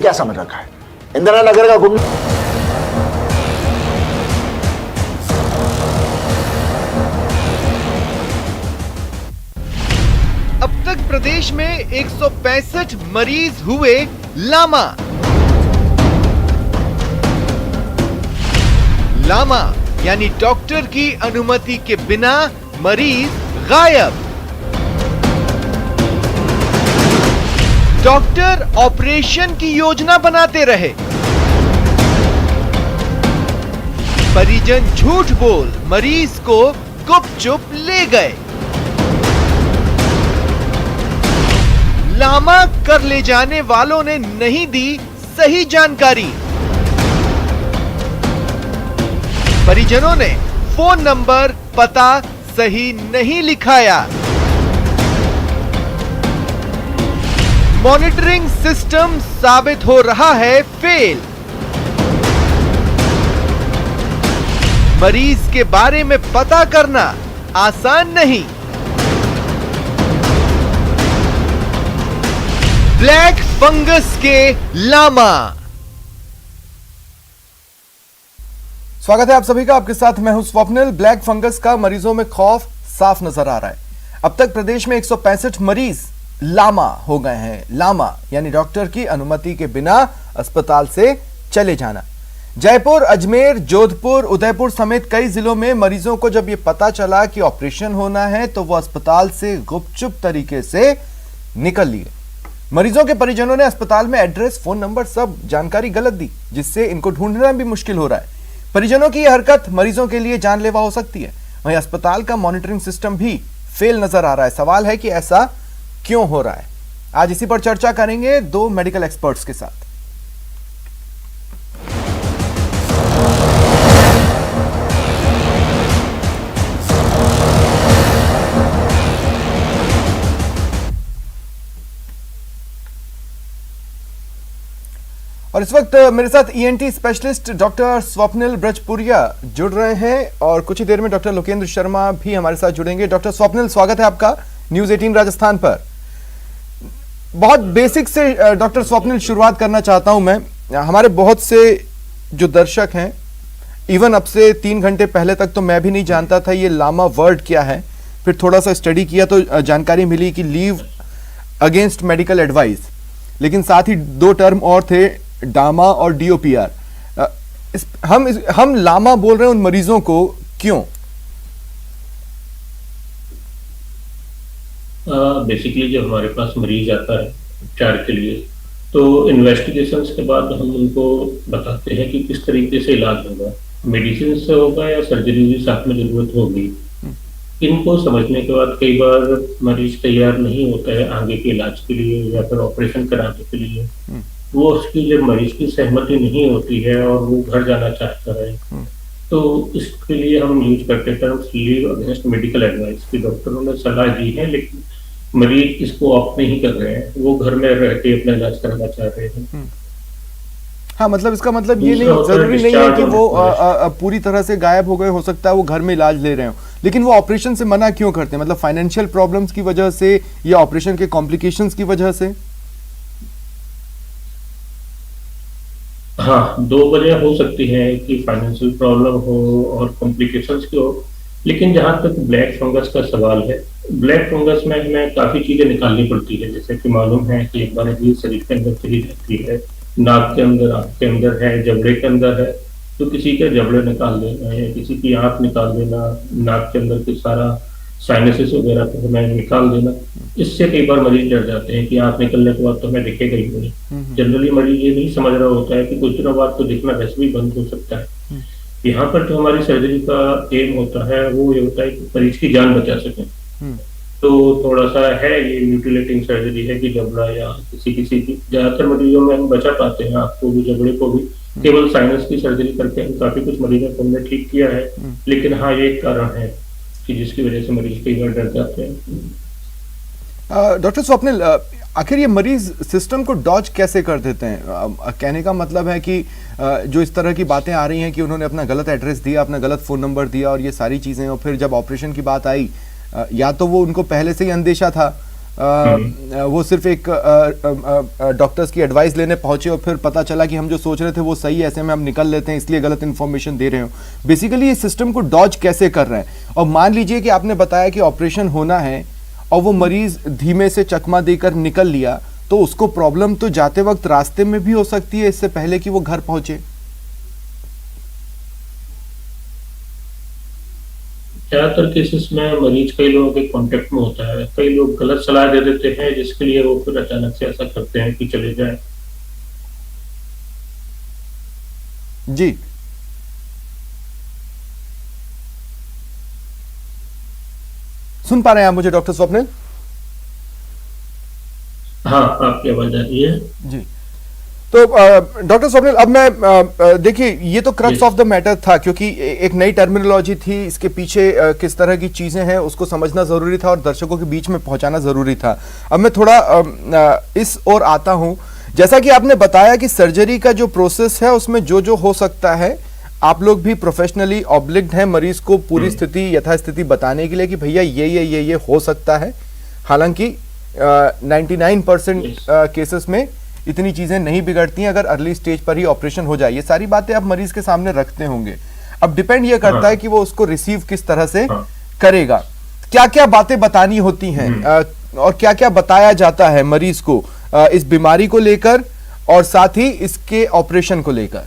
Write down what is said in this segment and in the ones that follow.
क्या समझ रखा है इंदिरा नगर का गुंडा? अब तक प्रदेश में 165 मरीज हुए लामा। लामा यानी डॉक्टर की अनुमति के बिना मरीज गायब। डॉक्टर ऑपरेशन की योजना बनाते रहे, परिजन झूठ बोल मरीज को गुपचुप ले गए। लामा कर ले जाने वालों ने नहीं दी सही जानकारी। परिजनों ने फोन नंबर पता सही नहीं लिखाया। मॉनिटरिंग सिस्टम साबित हो रहा है फेल। मरीज के बारे में पता करना आसान नहीं। ब्लैक फंगस के लामा। स्वागत है आप सभी का, आपके साथ मैं हूं स्वप्निल। ब्लैक फंगस का मरीजों में खौफ साफ नजर आ रहा है। अब तक प्रदेश में 165 मरीज लामा हो गए हैं। लामा यानी डॉक्टर की अनुमति के बिना अस्पताल से चले जाना। जयपुर, अजमेर, जोधपुर, उदयपुर समेत कई जिलों में मरीजों को जब यह पता चला कि ऑपरेशन होना है तो वो अस्पताल से गुपचुप तरीके से निकल लिए। मरीजों के परिजनों ने अस्पताल में एड्रेस, फोन नंबर, सब जानकारी गलत दी, जिससे इनको ढूंढना भी मुश्किल हो रहा है। परिजनों की यह हरकत मरीजों के लिए जानलेवा हो सकती है। वहीं अस्पताल का मॉनिटरिंग सिस्टम भी फेल नजर आ रहा है। सवाल है कि ऐसा क्यों हो रहा है। आज इसी पर चर्चा करेंगे दो मेडिकल एक्सपर्ट्स के साथ। और इस वक्त मेरे साथ ईएनटी स्पेशलिस्ट डॉक्टर स्वप्निल ब्रजपुरिया जुड़ रहे हैं और कुछ ही देर में डॉक्टर लोकेंद्र शर्मा भी हमारे साथ जुड़ेंगे। डॉक्टर स्वप्निल, स्वागत है आपका न्यूज 18 राजस्थान पर। बहुत बेसिक से डॉक्टर स्वप्निल शुरुआत करना चाहता हूं मैं। हमारे बहुत से जो दर्शक हैं, इवन अब से 3 घंटे पहले तक तो मैं भी नहीं जानता था ये लामा वर्ड क्या है। फिर थोड़ा सा स्टडी किया तो जानकारी मिली कि लीव अगेंस्ट मेडिकल एडवाइस, लेकिन साथ ही 2 टर्म और थे, डामा और डीओपीआर। हम लामा बोल रहे हैं उन मरीजों को, क्यों? बेसिकली जब हमारे पास मरीज आता है उपचार के लिए तो इन्वेस्टिगेशंस के बाद हम उनको बताते हैं कि किस तरीके से इलाज होगा, मेडिसिन से होगा या सर्जरी की साथ में जरूरत होगी। इनको समझने के बाद कई बार मरीज तैयार नहीं होता है आगे के इलाज के लिए या फिर ऑपरेशन कराने के लिए। वो उसकी जब मरीज की सहमति नहीं होती है और वो घर जाना चाहता है तो इसके लिए हम यूज करते हैं लीव अगेंस्ट मेडिकल एडवाइस की। डॉक्टरों ने सलाह दी है लेकिन मरीज इसको ऑप्ट नहीं कर रहे हैं, वो घर में रह के अपना इलाज कराना चाह रहे हैं। हाँ, मतलब इसका मतलब ये नहीं, जरूरी नहीं है कि वो पूरी तरह से गायब हो गए, हो सकता है वो घर में इलाज ले रहे हो, लेकिन वो ऑपरेशन से मना क्यों करते हैं? मतलब फाइनेंशियल प्रॉब्लम्स की वजह से या ऑपरेशन के कॉम्प्लिकेशंस की वजह से? हाँ, 2 वजह हो सकती है कि फाइनेंशियल प्रॉब्लम हो और कॉम्प्लिकेशंस की हो। लेकिन जहां तक ब्लैक फंगस का सवाल है, ब्लैक फंगस में हमें काफी चीजें निकालनी पड़ती है। जैसे कि मालूम है कि एक बार ये शरीर के अंदर चली जाती है, नाक के अंदर, आंख के अंदर है, जबड़े के अंदर है, तो किसी के जबड़े निकाल देना है, किसी की आंख निकाल देना, नाक के अंदर के सारा साइनसेस वगैरह को हमें निकाल देना। इससे कई बार मरीज डर जाते हैं कि आंख निकलने के बाद तो हमें दिखेगा ही नहीं। जनरली मरीज ये नहीं समझ रहा होता है कि कुछ दिनों बाद तो दिखना वैसे भी बंद हो सकता है। यहाँ पर जो हमारी सर्जरी का एम होता है वो ये होता है कि मरीज की जान बचा सके। तो थोड़ा सा है ये म्यूटिलेटिंग सर्जरी है कि जबड़ा या किसी की, ज्यादातर मरीजों में हम बचा पाते हैं आपको भी, जबड़े को भी। केवल साइनस की सर्जरी करके हम काफी कुछ मरीजों को हमने ठीक किया है। लेकिन हाँ, ये एक कारण है कि जिसकी वजह से मरीज कई बार डर जाते हैं। डॉक्टर स्वप्निल, आखिर ये मरीज सिस्टम को डॉज कैसे कर देते हैं? कहने का मतलब है कि जो इस तरह की बातें आ रही हैं कि उन्होंने अपना गलत एड्रेस दिया, अपना गलत फ़ोन नंबर दिया और ये सारी चीज़ें, और फिर जब ऑपरेशन की बात आई या तो वो उनको पहले से ही अंदेशा था वो सिर्फ एक डॉक्टर्स की एडवाइस लेने पहुंचे और फिर पता चला कि हम जो सोच रहे थे वो सही है, ऐसे में हम निकल लेते हैं, इसलिए गलत इन्फॉर्मेशन दे रहे हो। बेसिकली इस सिस्टम को डॉज कैसे कर रहे हैं? और मान लीजिए कि आपने बताया कि ऑपरेशन होना है और वो मरीज धीमे से चकमा देकर निकल लिया, तो उसको प्रॉब्लम तो जाते वक्त रास्ते में भी हो सकती है, इससे पहले कि वो घर पहुंचे। ज्यादातर केसेस में मरीज कई लोगों के कांटेक्ट में होता है, कई लोग गलत सलाह दे देते हैं जिसके लिए वो फिर अचानक से ऐसा करते हैं कि चले जाए। जी, सुन पा रहे हैं आप मुझे डॉक्टर स्वप्निल? हाँ, आपकी आवाज आ रही है जी। तो डॉक्टर स्वप्निल, अब मैं देखिए, ये तो क्रक्स ऑफ द मैटर था, क्योंकि एक नई टर्मिनोलॉजी थी, इसके पीछे किस तरह की चीजें हैं उसको समझना जरूरी था और दर्शकों के बीच में पहुंचाना जरूरी था। अब मैं थोड़ा इस ओर आता हूं। जैसा कि आपने बताया कि सर्जरी का जो प्रोसेस है उसमें जो जो हो सकता है, आप लोग भी प्रोफेशनली ऑब्लिग्ड हैं मरीज को पूरी स्थिति यथास्थिति बताने के लिए कि भैया ये हो सकता है। हालांकि 99% केसेस में इतनी चीजें नहीं बिगड़ती हैं अगर अर्ली स्टेज पर ही ऑपरेशन हो जाए। ये सारी बातें आप मरीज के सामने रखते होंगे। अब डिपेंड ये करता है कि वो उसको रिसीव किस तरह से करेगा। क्या क्या बातें बतानी होती हैं और क्या क्या बताया जाता है मरीज को इस बीमारी को लेकर और साथ ही इसके ऑपरेशन को लेकर?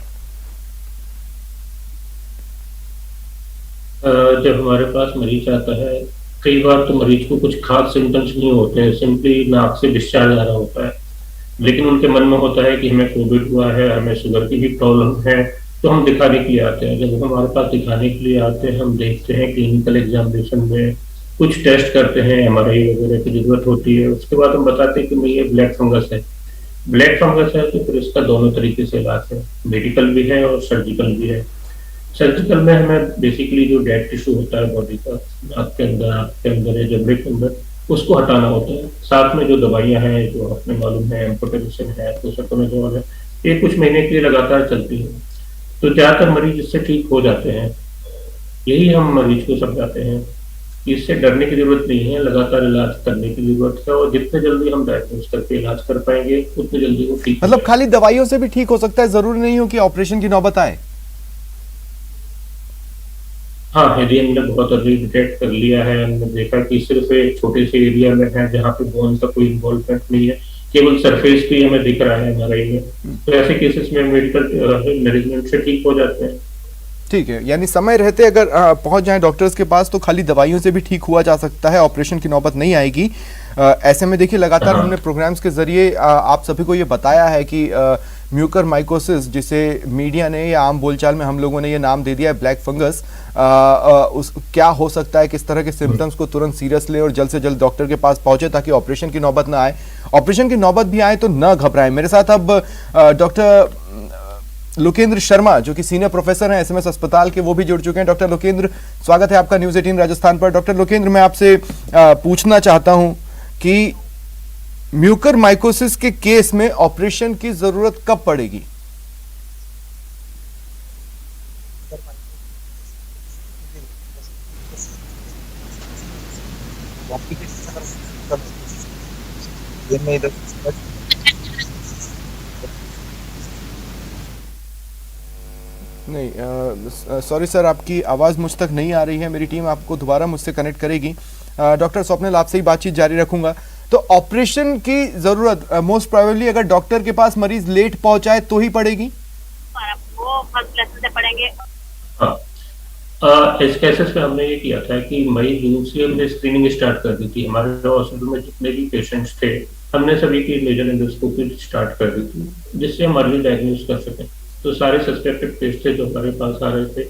जब हमारे पास मरीज आता है, कई बार तो मरीज को कुछ खास सिम्टम्स नहीं होते हैं, सिंपली नाक से डिस्चार्ज आ रहा होता है, लेकिन उनके मन में होता है कि हमें कोविड हुआ है, हमें शुगर की भी प्रॉब्लम है, तो हम दिखाने के लिए आते हैं। जब हमारे पास दिखाने के लिए आते हैं, हम देखते हैं क्लिनिकल एग्जामिनेशन में कुछ टेस्ट करते हैं, MRI वगैरह की जरूरत होती है। उसके बाद हम बताते हैं कि नहीं, ये ब्लैक फंगस है। ब्लैक फंगस है तो फिर इसका दोनों तरीके से इलाज है, मेडिकल भी है और सर्जिकल भी है। सर्जिकल में हमें बेसिकली जो डेड टिश्यू होता है बॉडी का, आपके अंदर या जबड़े के अंदर, उसको हटाना होता है। साथ में जो दवाइयां हैं, जो आपने मालूम है, एम्पोटेरिसिन है, फ्लुसाटोनाजोल है, ये कुछ महीने के लिए लगातार चलती है। तो ज्यादातर मरीज इससे ठीक हो जाते हैं। यही हम मरीज को समझाते हैं कि इससे डरने की जरूरत नहीं है, लगातार इलाज करने की जरूरत है, और जितने जल्दी हम डायग्नोज करके इलाज कर पाएंगे उतने जल्दी वो ठीक। मतलब खाली दवाइयों से भी ठीक हो सकता है, जरूरी नहीं हो कि ऑपरेशन की नौबत आए? हाँ, यदि हमने बहुत अर्ली डिटेक्ट कर लिया है, हमने देखा कि सिर्फ एक छोटे से एरिया में है जहाँ पे बोन का कोई इन्वॉल्वमेंट नहीं है, केवल सरफेस पे हमें दिख रहा है MRI में, तो ऐसे केसेस में मेडिकल मैनेजमेंट से ठीक हो जाते हैं। ठीक है, यानी समय रहते अगर पहुंच जाएं डॉक्टर्स के पास तो खाली दवाइयों से भी ठीक हुआ जा सकता है, ऑपरेशन की नौबत नहीं आएगी। ऐसे में देखिए, लगातार हमने प्रोग्राम्स के जरिए आप सभी को ये बताया है कि म्यूकर माइकोसिस, जिसे मीडिया ने या आम बोलचाल में हम लोगों ने ये नाम दे दिया है ब्लैक फंगस, क्या हो सकता है, किस तरह के सिम्टम्स को तुरंत सीरियस ले और जल्द से जल्द डॉक्टर के पास पहुंचे ताकि ऑपरेशन की नौबत ना आए। ऑपरेशन की नौबत भी आए तो न घबराएं। मेरे साथ अब डॉक्टर लोकेंद्र शर्मा, जो कि सीनियर प्रोफेसर हैं SMS अस्पताल के, वो भी जुड़ चुके हैं। डॉक्टर लोकेंद्र, स्वागत है आपका न्यूज़ 18 राजस्थान पर। डॉक्टर लोकेंद्र, मैं आपसे पूछना चाहता हूं कि म्यूकर माइकोसिस के केस में ऑपरेशन की जरूरत कब पड़ेगी? नहीं, सॉरी सर, आपकी आवाज़ मुझ तक नहीं आ रही है। मेरी टीम आपको दोबारा मुझसे कनेक्ट करेगी। डॉक्टर स्वप्निल, आपसे ही बातचीत जारी रखूंगा। तो ऑपरेशन की जरूरत मोस्ट प्रोबेबली अगर डॉक्टर के पास मरीज लेट पहुंचाए तो ही पड़ेगी? वो फर्स्ट लेसन से पढ़ेंगे। हाँ, इस केसेस में हमने ये किया था कि मई जून से हमने स्क्रीनिंग स्टार्ट कर दी थी। हमारे हॉस्पिटल में जितने भी पेशेंट्स थे, हमने सभी की मेजर एंडोस्कोपी स्टार्ट कर दी थी, जिससे हम अर्ली डायग्नोज कर सकें। तो सारे सस्पेक्टेड केस थे जो हमारे पास आ रहे थे,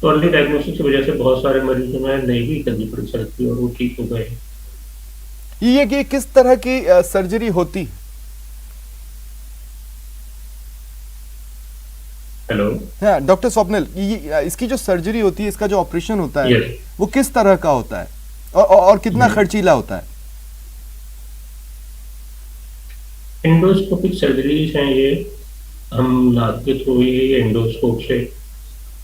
तो अर्ली डायग्नोसिस की वजह से बहुत सारे मरीजों में नहीं भी करनी पड़ी सर्जरी और वो ठीक हो गए। ये कि किस तरह की सर्जरी होती? हेलो, हाँ डॉक्टर स्वप्निल, इसकी जो सर्जरी होती है, इसका जो ऑपरेशन होता है, वो किस तरह का होता है और कितना खर्चीला होता है? एंडोस्कोपिक सर्जरीज हैं ये। हम नाक के थ्रू ही एंडोस्कोप से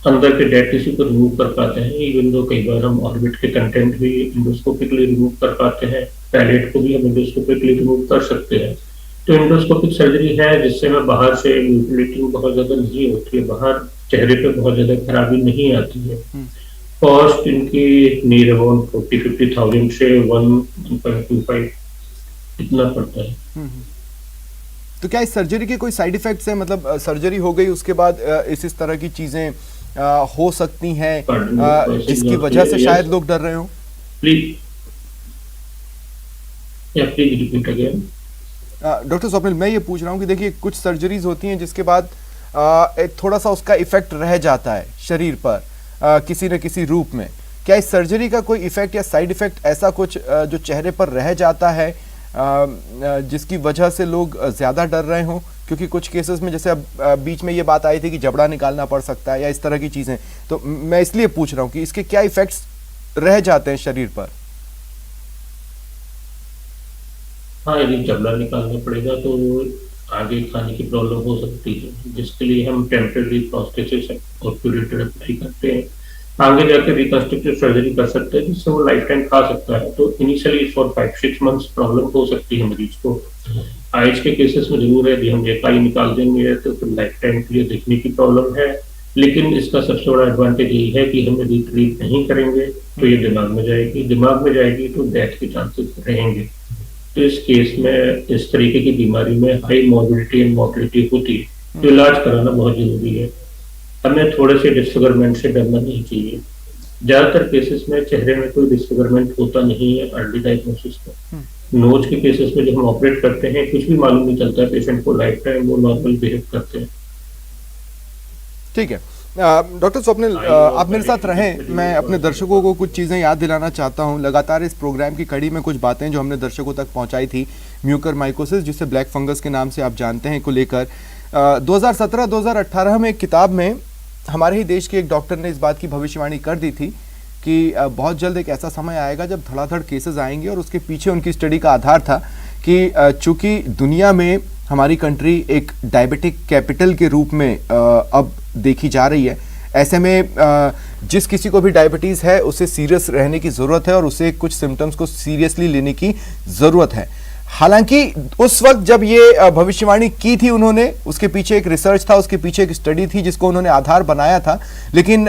अंदर के डेड टिश्यू को रिमूव कर पाते हैं। इवन दो कई बार हम ऑर्बिट के कंटेंट भी एंडोस्कोपिकली रिमूव कर पाते हैं। पैलेट को भी हम एंडोस्कोपिकली रिमूव कर सकते हैं। तो एंडोस्कोपिक सर्जरी है जिससे मैं बाहर से म्यूटिलेटिंग बहुत ज्यादा नहीं होती है, बाहर चेहरे पे बहुत ज्यादा खराबी नहीं आती है। कॉस्ट इनकी नियर अबाउट 40-50,000 से 1.25 इतना पड़ता है। तो क्या इस सर्जरी के कोई साइड इफेक्ट्स हैं, मतलब सर्जरी हो गई उसके बाद इस तरह की चीजें हो सकती हैं जिसकी वजह से शायद लोग डर रहे हो? Please repeat again. Doctor Swapnil, मैं ये पूछ रहा हूँ कि देखिए कुछ सर्जरीज होती हैं जिसके बाद एक थोड़ा सा उसका इफेक्ट रह जाता है शरीर पर किसी न किसी रूप में। क्या इस सर्जरी का कोई इफेक्ट या साइड इफेक्ट ऐसा कुछ जो चेहरे पर रह जाता है जिसकी वजह से लोग ज्यादा डर रहे हों? क्योंकि कुछ केसेस में जैसे अब बीच में ये बात आई थी कि जबड़ा निकालना पड़ सकता है या इस तरह की चीजें, तो मैं इसलिए पूछ रहा हूँ कि इसके क्या इफेक्ट्स रह जाते हैं शरीर पर? हाँ, यदि जबड़ा निकालना पड़ेगा तो आगे खाने की प्रॉब्लम हो सकती है, जिसके लिए हम टेम्परेरी प्रोस्थेसिस और क्यूरेटर अप्लाई करते हैं। आगे जाकर रिकंस्ट्रक्टिव सर्जरी कर सकते हैं जिससे वो लाइफ टाइम खा सकता है। तो इनिशियली फॉर 5-6 मंथ्स प्रॉब्लम हो सकती है मरीज को। आइज के केसेस में जरूर है, यदि हम ये काई निकाल देंगे तो फिर लाइफ टाइम के लिए देखने की प्रॉब्लम है। लेकिन इसका सबसे बड़ा एडवांटेज यही है कि हम यदि ट्रीट नहीं करेंगे तो ये दिमाग में जाएगी तो डेथ के चांसेस रहेंगे। तो इस केस में इस तरीके की बीमारी में हाई मॉर्बिडिटी एंड मॉर्टिलिटी होती है, तो इलाज कराना बहुत जरूरी है। हमें थोड़े से डिस्फिगरमेंट से डरना नहीं चाहिए। ज्यादातर केसेस में चेहरे में कोई डिस्फिगरमेंट होता नहीं है अर्ली डायग्नोसिस में। नोज के केसेस में जब हम ऑपरेट करते हैं कुछ भी मालूम नहीं चलता है पेशेंट को, लाइफ टाइम वो नॉर्मल बिहेव करते हैं। ठीक है डॉक्टर स्वप्निल, आप मेरे साथ रहें। मैं अपने दर्शकों को कुछ चीज़ें याद दिलाना चाहता हूं। लगातार इस प्रोग्राम की कड़ी में कुछ बातें जो हमने दर्शकों तक पहुंचाई थी, म्यूकरमाइकोसिस जिसे ब्लैक फंगस के नाम से आप जानते हैं, को लेकर 2017-2018 में एक किताब में हमारे ही देश के एक डॉक्टर ने इस बात की भविष्यवाणी कर दी थी कि बहुत जल्द एक ऐसा समय आएगा जब धड़ाधड़ केसेस आएंगे। और उसके पीछे उनकी स्टडी का आधार था कि चूंकि दुनिया में हमारी कंट्री एक डायबिटिक कैपिटल के रूप में अब देखी जा रही है, ऐसे में जिस किसी को भी डायबिटीज़ है उसे सीरियस रहने की ज़रूरत है और उसे कुछ सिम्टम्स को सीरियसली लेने की ज़रूरत है। हालांकि उस वक्त जब ये भविष्यवाणी की थी उन्होंने, उसके पीछे एक रिसर्च था, उसके पीछे एक स्टडी थी जिसको उन्होंने आधार बनाया था। लेकिन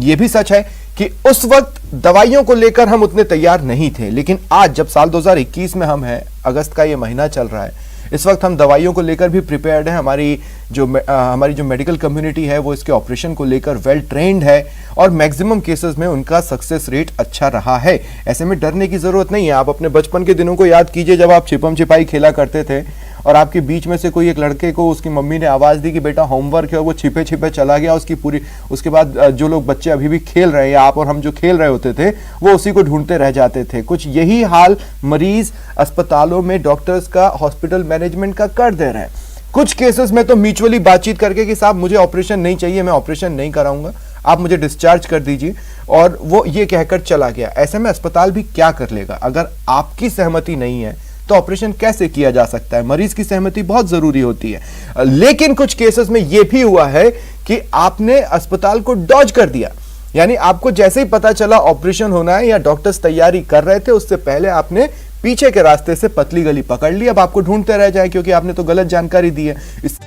ये भी सच है कि उस वक्त दवाइयों को लेकर हम उतने तैयार नहीं थे। लेकिन आज जब साल 2021 में हम हैं, अगस्त का ये महीना चल रहा है, इस वक्त हम दवाइयों को लेकर भी प्रिपेयर्ड हैं। हमारी जो मेडिकल कम्युनिटी है वो इसके ऑपरेशन को लेकर वेल ट्रेंड है और मैक्सिमम केसेस में उनका सक्सेस रेट अच्छा रहा है। ऐसे में डरने की ज़रूरत नहीं है। आप अपने बचपन के दिनों को याद कीजिए जब आप छिपम छिपाई खेला करते थे और आपके बीच में से कोई एक लड़के को उसकी मम्मी ने आवाज़ दी कि बेटा होमवर्क है, और वो छिपे छिपे चला गया। उसके बाद जो लोग बच्चे अभी भी खेल रहे हैं, आप और हम जो खेल रहे होते थे, वो उसी को ढूंढते रह जाते थे। कुछ यही हाल मरीज अस्पतालों में डॉक्टर्स का, हॉस्पिटल मैनेजमेंट का कर दे रहे हैं। कुछ केसेस में तो म्यूचुअली बातचीत करके कि साहब मुझे ऑपरेशन नहीं चाहिए, मैं ऑपरेशन नहीं कराऊंगा, आप मुझे डिस्चार्ज कर दीजिए, और वो ये कहकर चला गया। ऐसे में अस्पताल भी क्या कर लेगा? अगर आपकी सहमति नहीं है तो ऑपरेशन कैसे किया जा सकता है? मरीज की सहमति बहुत जरूरी होती है। लेकिन कुछ केसेस में यह भी हुआ है कि आपने अस्पताल को डॉज कर दिया, यानी आपको जैसे ही पता चला ऑपरेशन होना है या डॉक्टर्स तैयारी कर रहे थे, उससे पहले आपने पीछे के रास्ते से पतली गली पकड़ ली। अब आपको ढूंढते रह जाए क्योंकि आपने तो गलत जानकारी दी है।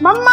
मम्मा